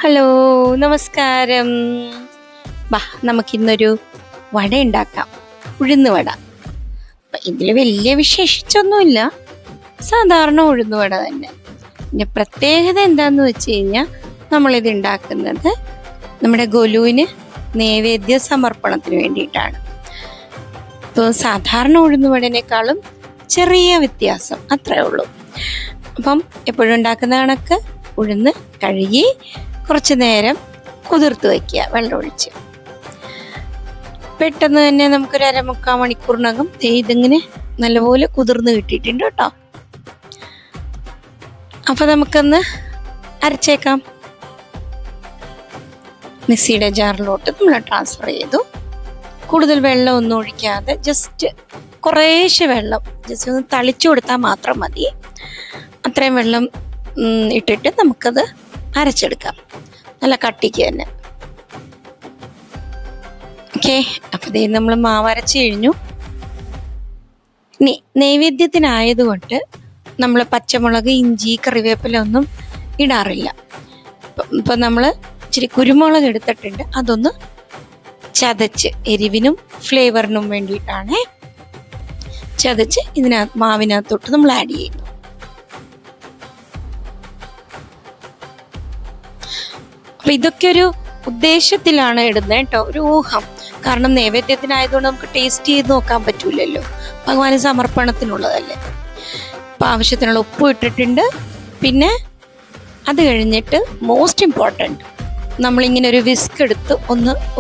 Hello, നമസ്കാരം. വാ, നമുക്കിന്നൊരു വട ഉണ്ടാക്കാം. ഉഴുന്ന് വട. ഇതിൽ വലിയ വിശേഷിച്ചൊന്നുമില്ല, സാധാരണ ഉഴുന്ന് വട തന്നെ. ഇതിൻ്റെ പ്രത്യേകത എന്താണെന്ന് വെച്ച് കഴിഞ്ഞാൽ, നമ്മളിത് ഉണ്ടാക്കുന്നത് നമ്മുടെ ഗൊലുവിന് നൈവേദ്യ സമർപ്പണത്തിന് വേണ്ടിയിട്ടാണ്. ഇപ്പോൾ സാധാരണ ഉഴുന്ന് വടനേക്കാളും ചെറിയ വ്യത്യാസം അത്രേ ഉള്ളൂ. അപ്പം എപ്പോഴും ഉണ്ടാക്കുന്ന കണക്ക് ഉഴുന്ന് കഴുകി കുറച്ച് നേരം കുതിർത്ത് വയ്ക്കുക, വെള്ളമൊഴിച്ച്. പെട്ടെന്ന് തന്നെ നമുക്കൊരു 1/4 മണിക്കൂറിനകം ഇതിങ്ങനെ നല്ലപോലെ കുതിർന്ന് കിട്ടിയിട്ടുണ്ട് കേട്ടോ. അപ്പം നമുക്കൊന്ന് അരച്ചേക്കാം. മിക്സിയുടെ ജാറിലോട്ട് നമ്മൾ ട്രാൻസ്ഫർ ചെയ്തു. കൂടുതൽ വെള്ളം ഒന്നും ഒഴിക്കാതെ ജസ്റ്റ് കുറേശ്ശെ വെള്ളം ജസ്റ്റ് ഒന്ന് തളിച്ചു കൊടുത്താൽ മാത്രം മതി. അത്രയും വെള്ളം ഇട്ടിട്ട് നമുക്കത് അരച്ചെടുക്കാം, നല്ല കട്ടിക്ക് തന്നെ. ഓക്കെ, അപ്പം ഇതേ നമ്മൾ മാവ് അരച്ച് കഴിഞ്ഞു. ഇനി നൈവേദ്യത്തിനായതുകൊണ്ട് നമ്മൾ പച്ചമുളക്, ഇഞ്ചി, കറിവേപ്പില ഒന്നും ഇടാറില്ല. ഇപ്പം നമ്മൾ ഇച്ചിരി കുരുമുളക് എടുത്തിട്ടുണ്ട്, അതൊന്ന് ചതച്ച് എരിവിനും ഫ്ലേവറിനും വേണ്ടിയിട്ടാണ് ചതച്ച് മാവിനകത്തോട്ട് നമ്മൾ ആഡ് ചെയ്യുന്നു. അപ്പൊ ഇതൊക്കെ ഒരു ഉദ്ദേശത്തിലാണ് ഇടുന്നത് കേട്ടോ, ഒരു ഊഹം. കാരണം നൈവേദ്യത്തിനായതുകൊണ്ട് നമുക്ക് ടേസ്റ്റ് ചെയ്ത് നോക്കാൻ പറ്റൂലല്ലോ, ഭഗവാന് സമർപ്പണത്തിനുള്ളതല്ലേ. അപ്പൊ ആവശ്യത്തിനുള്ള ഉപ്പ് ഇട്ടിട്ടുണ്ട്. പിന്നെ അത് കഴിഞ്ഞിട്ട് മോസ്റ്റ് ഇമ്പോർട്ടൻറ്റ്, നമ്മളിങ്ങനെ ഒരു വിസ്ക് എടുത്ത്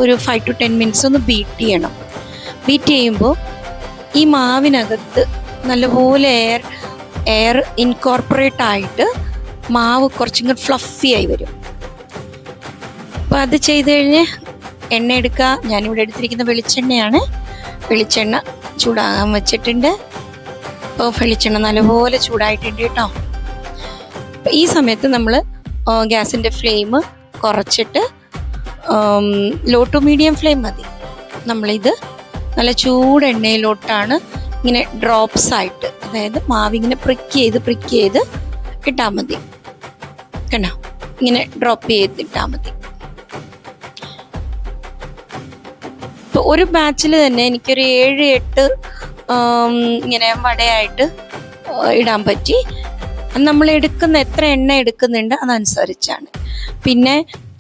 ഒരു 5 to 10 മിനിറ്റ്സ് ഒന്ന് ബീറ്റ് ചെയ്യണം. ബീറ്റ് ചെയ്യുമ്പോൾ ഈ മാവിനകത്ത് നല്ലപോലെ എയർ ഇൻകോർപ്പറേറ്റ് ആയിട്ട് മാവ് കുറച്ചും കൂടി ഫ്ലഫി ആയി വരും. അപ്പോൾ അത് ചെയ്ത് കഴിഞ്ഞ് എണ്ണ എടുക്കുക. ഞാനിവിടെ എടുത്തിരിക്കുന്ന വെളിച്ചെണ്ണയാണ്. വെളിച്ചെണ്ണ ചൂടാകാൻ വെച്ചിട്ടുണ്ട്. അപ്പോൾ വെളിച്ചെണ്ണ നല്ലപോലെ ചൂടായിട്ടുണ്ട് കേട്ടോ. അപ്പോൾ ഈ സമയത്ത് നമ്മൾ ഗ്യാസിൻ്റെ ഫ്ലെയിം കുറച്ചിട്ട് ലോ ടു മീഡിയം ഫ്ലെയിം മതി. നമ്മളിത് നല്ല ചൂടെണ്ണയിലോട്ടാണ് ഇങ്ങനെ ഡ്രോപ്സ് ആയിട്ട്, അതായത് മാവിങ്ങനെ പ്രിക്ക് ചെയ്ത് ഇട്ടാൽ മതി. കണ്ടോ, ഇങ്ങനെ ഡ്രോപ്പ് ചെയ്തിട്ടാൽ മതി. ഇപ്പോൾ ഒരു ബാച്ചിൽ തന്നെ എനിക്കൊരു 7-8 ഇങ്ങനെ വടയായിട്ട് ഇടാൻ പറ്റി. നമ്മൾ എടുക്കുന്ന എത്ര എണ്ണ എടുക്കുന്നുണ്ട് അതനുസരിച്ചാണ്. പിന്നെ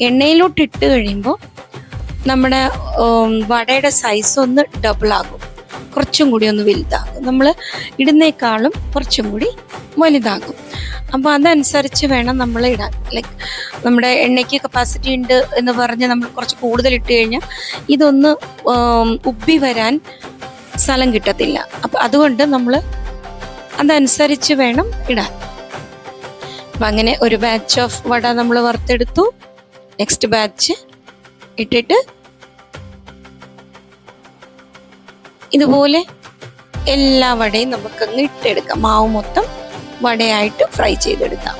എണ്ണയിലോട്ട് ഇട്ട് കഴിയുമ്പോൾ നമ്മുടെ വടയുടെ സൈസ് ഒന്ന് ഡബിൾ ആകും, കുറച്ചും കൂടി ഒന്ന് വലുതാകും. നമ്മൾ ഇടുന്നേക്കാളും കുറച്ചും കൂടി വലുതാകും. അപ്പോൾ അതനുസരിച്ച് വേണം നമ്മൾ ഇടാൻ. ലൈക്ക് നമ്മുടെ എണ്ണയ്ക്ക് കപ്പാസിറ്റി ഉണ്ട് എന്ന് പറഞ്ഞ് നമ്മൾ കുറച്ച് കൂടുതൽ ഇട്ട് കഴിഞ്ഞാൽ ഇതൊന്ന് ഉబ్బി വരാൻ സ്ഥലം കിട്ടത്തില്ല. അപ്പം അതുകൊണ്ട് നമ്മൾ അതനുസരിച്ച് വേണം ഇടാൻ. അപ്പം അങ്ങനെ ഒരു ബാച്ച് ഓഫ് വട നമ്മൾ വറുത്തെടുത്തു. നെക്സ്റ്റ് ബാച്ച് ഇട്ടിട്ട് ഇതുപോലെ എല്ലാ വടയും നമുക്കങ്ങ് ഇട്ടെടുക്കാം. മാവ് മൊത്തം വടയായിട്ട് ഫ്രൈ ചെയ്തെടുക്കാം.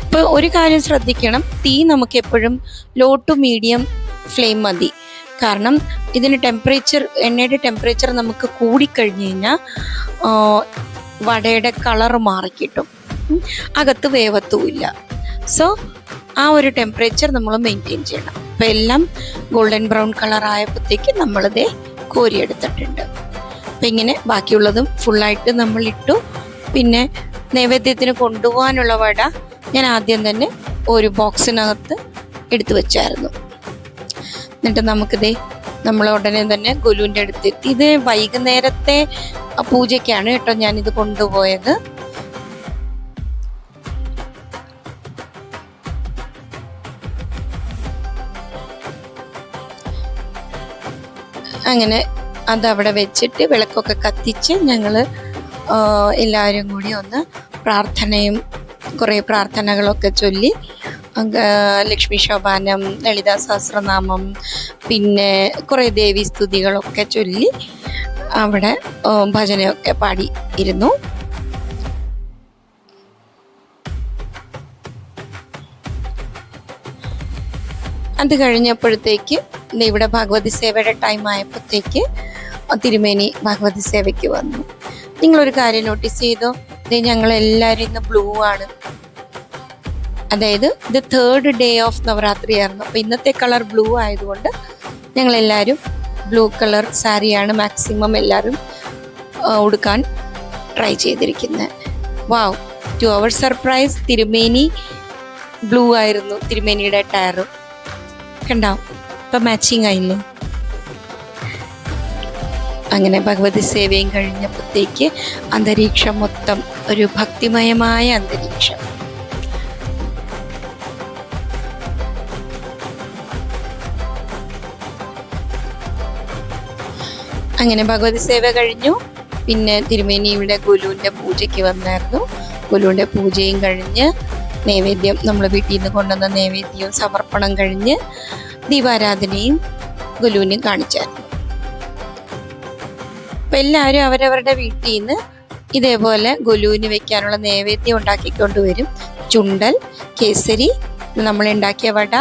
ഇപ്പോൾ ഒരു കാര്യം ശ്രദ്ധിക്കണം, തീ നമുക്ക് എപ്പോഴും ലോ ടു മീഡിയം ഫ്ലെയിം മതി. കാരണം ഇതിന് എണ്ണയുടെ ടെമ്പറേച്ചർ നമുക്ക് കൂടിക്കഴിഞ്ഞ് കഴിഞ്ഞാൽ വടയുടെ കളർ മാറിക്കിട്ടും, അകത്ത് വേവത്തുമില്ല. സോ ആ ഒരു ടെമ്പറേച്ചർ നമ്മൾ മെയിൻറ്റെയിൻ ചെയ്യണം. അപ്പം എല്ലാം ഗോൾഡൻ ബ്രൗൺ കളർ ആയപ്പോഴത്തേക്ക് നമ്മളിതേ കോരിയെടുത്തിട്ടുണ്ട്. അപ്പം ഇങ്ങനെ ബാക്കിയുള്ളതും ഫുള്ളായിട്ട് നമ്മൾ ഇട്ടു. പിന്നെ നൈവേദ്യത്തിന് കൊണ്ടുപോകാനുള്ള വട ഞാൻ ആദ്യം തന്നെ ഒരു ബോക്സിനകത്ത് എടുത്തു വെച്ചായിരുന്നു. എന്നിട്ട് നമുക്കിതേ നമ്മൾ ഉടനെ തന്നെ ഗൊലുവിൻ്റെ അടുത്തെത്തി. ഇത് വൈകുന്നേരത്തെ പൂജയ്ക്കാണ് കേട്ടോ ഞാനിത് കൊണ്ടുപോയത്. അങ്ങനെ അതവിടെ വെച്ചിട്ട് വിളക്കൊക്കെ കത്തിച്ച് ഞങ്ങൾ എല്ലാവരും കൂടി ഒന്ന് കുറേ പ്രാർത്ഥനകളൊക്കെ ചൊല്ലി, ലക്ഷ്മി ശോഭാനം, ലളിതാ സഹസ്രനാമം, പിന്നെ കുറേ ദേവീ സ്തുതികളൊക്കെ ചൊല്ലി അവിടെ ഭജനയൊക്കെ പാടി ഇരുന്നു. അത് കഴിഞ്ഞപ്പോഴത്തേക്ക് ഇവിടെ ഭഗവതി സേവയുടെ ടൈം ആയപ്പോഴത്തേക്ക് തിരുമേനി ഭഗവതി സേവയ്ക്ക് വന്നു. നിങ്ങളൊരു കാര്യം നോട്ടീസ് ചെയ്തോ? ഞങ്ങളെല്ലാവരും ഇന്ന് ബ്ലൂ ആണ്. അതായത് ഇത് 3rd ഡേ ഓഫ് നവരാത്രി ആയിരുന്നു. അപ്പോൾ ഇന്നത്തെ കളർ ബ്ലൂ ആയതുകൊണ്ട് ഞങ്ങളെല്ലാവരും ബ്ലൂ കളർ സാരിയാണ് മാക്സിമം എല്ലാവരും ഉടുക്കാൻ ട്രൈ ചെയ്തിരിക്കുന്നത്. വാവ്, ടു അവർ സർപ്രൈസ് തിരുമേനി ബ്ലൂ ആയിരുന്നു. തിരുമേനിയുടെ ടയർ കണ്ടോ? ഇപ്പം മാച്ചിങ് ആയില്ലേ? അങ്ങനെ ഭഗവതി സേവയും കഴിഞ്ഞപ്പോഴത്തേക്ക് അന്തരീക്ഷം മൊത്തം ഒരു ഭക്തിമയമായ അന്തരീക്ഷം. അങ്ങനെ ഭഗവതി സേവ കഴിഞ്ഞു. പിന്നെ തിരുമേനി ഇവിടെ ഗുലുവിൻ്റെ പൂജയ്ക്ക് വന്നായിരുന്നു. ഗുലുവിൻ്റെ പൂജയും കഴിഞ്ഞ് നൈവേദ്യം നമ്മൾ വീട്ടിൽ നിന്ന് കൊണ്ടുവന്ന നൈവേദ്യവും സമർപ്പണം കഴിഞ്ഞ് ദീപാരാധനയും ഗുലുവിനും കാണിച്ചായിരുന്നു. അപ്പം എല്ലാവരും അവരവരുടെ വീട്ടിൽ നിന്ന് ഇതേപോലെ ഗുലുവിന് വെക്കാനുള്ള നൈവേദ്യം ഉണ്ടാക്കിക്കൊണ്ടുവരും. ചുണ്ടൽ, കേസരി, നമ്മളുണ്ടാക്കിയ വട,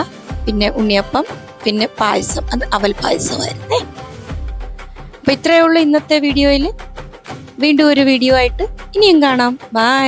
പിന്നെ ഉണ്ണിയപ്പം, പിന്നെ പായസം. അത് അവൽ പായസമായിരുന്നേ. അപ്പം ഇത്രയേ ഉള്ളൂ ഇന്നത്തെ വീഡിയോയിൽ. വീണ്ടും ഒരു വീഡിയോ ആയിട്ട് ഇനിയും കാണാം. ബൈ.